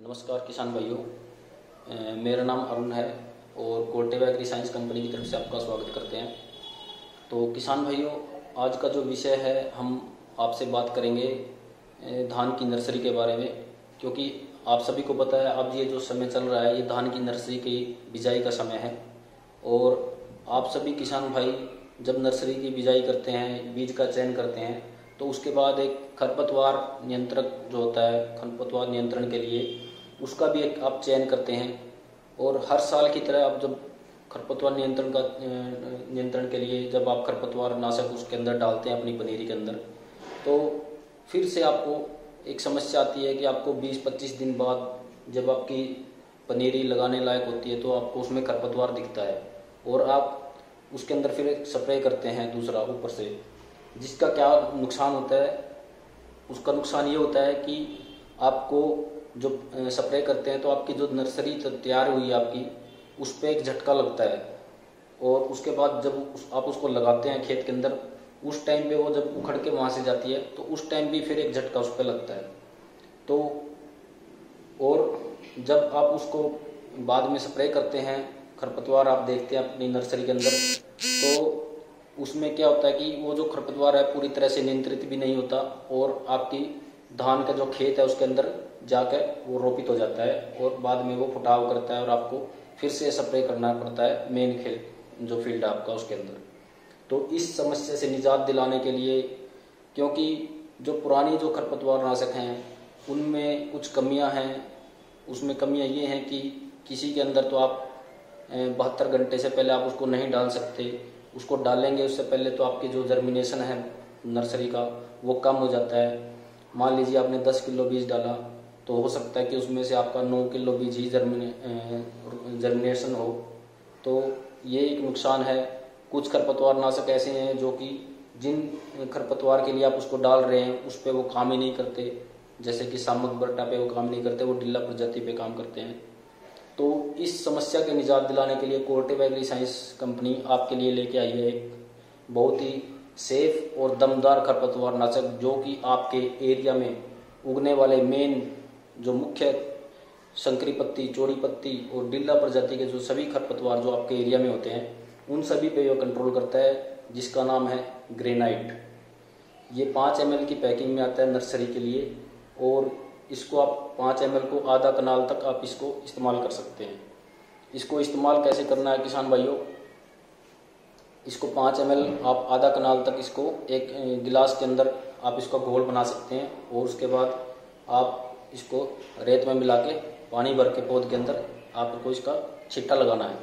नमस्कार किसान भाइयों, मेरा नाम अरुण है और कोल्टेवा एग्री साइंस कंपनी की तरफ से आपका स्वागत करते हैं। तो किसान भाइयों, आज का जो विषय है हम आपसे बात करेंगे धान की नर्सरी के बारे में, क्योंकि आप सभी को पता है अब ये जो समय चल रहा है ये धान की नर्सरी की बिजाई का समय है। और आप सभी किसान भाई जब नर्सरी की बिजाई करते हैं, बीज का चयन करते हैं, तो उसके बाद एक खरपतवार नियंत्रक जो होता है, खरपतवार नियंत्रण के लिए उसका भी एक आप चयन करते हैं। और हर साल की तरह आप जब खरपतवार नियंत्रण के लिए जब आप खरपतवार नाशक उसके अंदर डालते हैं अपनी पनीरी के अंदर, तो फिर से आपको एक समस्या आती है कि आपको 20-25 दिन बाद जब आपकी पनीरी लगाने लायक होती है तो आपको उसमें खरपतवार दिखता है और आप उसके अंदर फिर एक स्प्रे करते हैं दूसरा ऊपर से, जिसका क्या नुकसान होता है। उसका नुकसान ये होता है कि आपको जो स्प्रे करते हैं तो आपकी जो नर्सरी तैयार हुई है आपकी, उस पर एक झटका लगता है और उसके बाद जब आप उसको लगाते हैं खेत के अंदर, उस टाइम पे वो जब उखड़ के वहाँ से जाती है तो उस टाइम भी फिर एक झटका उस पर लगता है। तो और जब आप उसको बाद में स्प्रे करते हैं खरपतवार आप देखते हैं अपनी नर्सरी के अंदर, तो उसमें क्या होता है कि वो जो खरपतवार है पूरी तरह से नियंत्रित भी नहीं होता और आपकी धान का जो खेत है उसके अंदर जाकर वो रोपित हो जाता है और बाद में वो फुटाव करता है और आपको फिर से स्प्रे करना पड़ता है मेन खेत जो फील्ड है आपका उसके अंदर। तो इस समस्या से निजात दिलाने के लिए, क्योंकि जो पुरानी जो खरपतवार नाशक हैं उनमें कुछ कमियां हैं, उसमें कमियां ये हैं कि किसी के अंदर तो आप 72 घंटे से पहले आप उसको नहीं डाल सकते, उसको डालेंगे उससे पहले तो आपकी जो जर्मिनेशन है नर्सरी का वो कम हो जाता है। मान लीजिए आपने 10 किलो बीज डाला तो हो सकता है कि उसमें से आपका 9 किलो बीज ही जर्मिनेशन हो, तो ये एक नुकसान है। कुछ खरपतवार नाशक ऐसे हैं जो कि जिन खरपतवार के लिए आप उसको डाल रहे हैं उस पर वो काम ही नहीं करते, जैसे कि सामक बर्टा पे वो काम नहीं करते, वो डिल्ला प्रजाति पे काम करते हैं। तो इस समस्या के निजात दिलाने के लिए कोल्टेवा एग्री साइंस कंपनी आपके लिए लेके आई है एक बहुत ही सेफ और दमदार खरपतवार नाशक, जो कि आपके एरिया में उगने वाले मेन जो मुख्य संकरी पत्ती, चौड़ी पत्ती और डिल्ला प्रजाति के जो सभी खरपतवार जो आपके एरिया में होते हैं उन सभी पे यह कंट्रोल करता है, जिसका नाम है ग्रेनाइट। ये 5 ml की पैकिंग में आता है नर्सरी के लिए और इसको आप 5 ml को आधा कनाल तक आप इसको इस्तेमाल कर सकते हैं। इसको इस्तेमाल कैसे करना है किसान भाइयों, इसको 5 ml आप आधा कनाल तक इसको एक गिलास के अंदर आप इसका घोल बना सकते हैं और उसके बाद आप इसको रेत में मिला के पानी भर के पौध के अंदर आपको इसका छिट्टा लगाना है,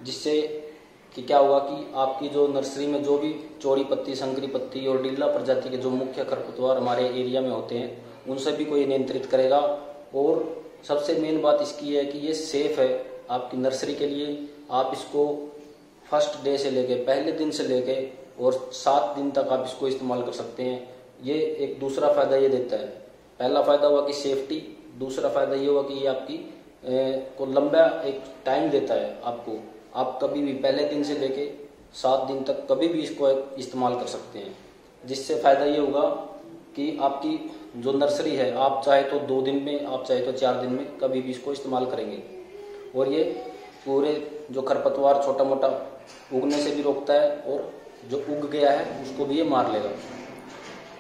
जिससे कि क्या होगा कि आपकी जो नर्सरी में जो भी चौड़ी पत्ती, संकरी पत्ती और डिल्ला प्रजाति के जो मुख्य खरपतवार हमारे एरिया में होते हैं उन सभी को ये नियंत्रित करेगा। और सबसे मेन बात इसकी है कि ये सेफ है आपकी नर्सरी के लिए। आप इसको फर्स्ट डे से लेके, पहले दिन से लेके और 7 दिन तक आप इसको इस्तेमाल कर सकते हैं। ये एक दूसरा फायदा ये देता है, पहला फायदा हुआ कि सेफ्टी, दूसरा फायदा ये हुआ कि ये आपकी को लंबा एक टाइम देता है आपको। आप कभी भी पहले दिन से लेके 7 दिन तक कभी भी इसको इस्तेमाल कर सकते हैं, जिससे फायदा ये होगा कि आपकी जो नर्सरी है आप चाहे तो 2 दिन में, आप चाहे तो 4 दिन में कभी भी इसको इस्तेमाल करेंगे और ये पूरे जो खरपतवार छोटा मोटा उगने से भी रोकता है और जो उग गया है उसको भी ये मार लेगा।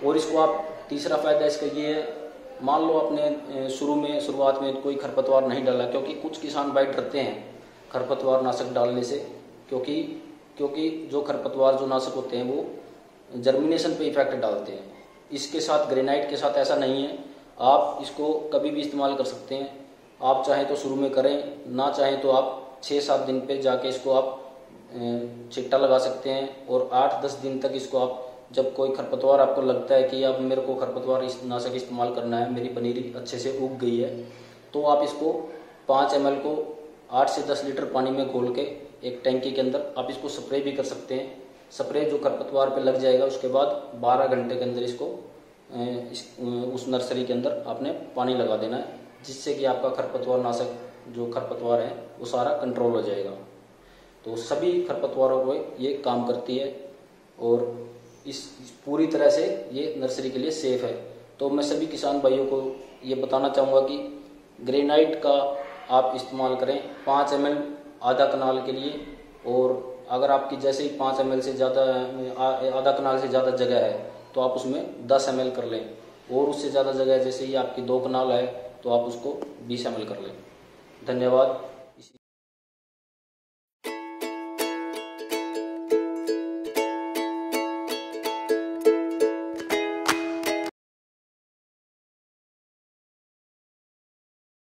और इसको आप तीसरा फायदा इसका ये है, मान लो आपने शुरुआत में कोई खरपतवार नहीं डाला, क्योंकि कुछ किसान भाई डरते हैं खरपतवार नाशक डालने से, क्योंकि जो खरपतवार जो नाशक होते हैं वो जर्मिनेशन पे इफेक्ट डालते हैं। इसके साथ ग्रेनाइट के साथ ऐसा नहीं है, आप इसको कभी भी इस्तेमाल कर सकते हैं। आप चाहें तो शुरू में करें, ना चाहें तो आप 6-7 दिन पे जाके इसको आप छिट्टा लगा सकते हैं और 8-10 दिन तक इसको आप, जब कोई खरपतवार आपको लगता है कि अब मेरे को खरपतवार नाशक इस्तेमाल करना है, मेरी पनीरी अच्छे से उग गई है, तो आप इसको 5 ml को 8 से 10 लीटर पानी में घोल के एक टैंकी के अंदर आप इसको स्प्रे भी कर सकते हैं। स्प्रे जो खरपतवार पे लग जाएगा उसके बाद 12 घंटे के अंदर इसको उस नर्सरी के अंदर आपने पानी लगा देना है, जिससे कि आपका खरपतवार नाशक जो खरपतवार है वो सारा कंट्रोल हो जाएगा। तो सभी खरपतवारों को ये काम करती है और इस पूरी तरह से ये नर्सरी के लिए सेफ है। तो मैं सभी किसान भाइयों को ये बताना चाहूँगा कि ग्रेनाइट का आप इस्तेमाल करें 5 ml आधा कनाल के लिए। और अगर आपकी जैसे ही 5 ml से ज़्यादा, आधा कनाल से ज़्यादा जगह है तो आप उसमें 10 ml कर लें, और उससे ज़्यादा जगह जैसे ही आपकी 2 कनाल है तो आप उसको 20 ml कर लें। धन्यवाद।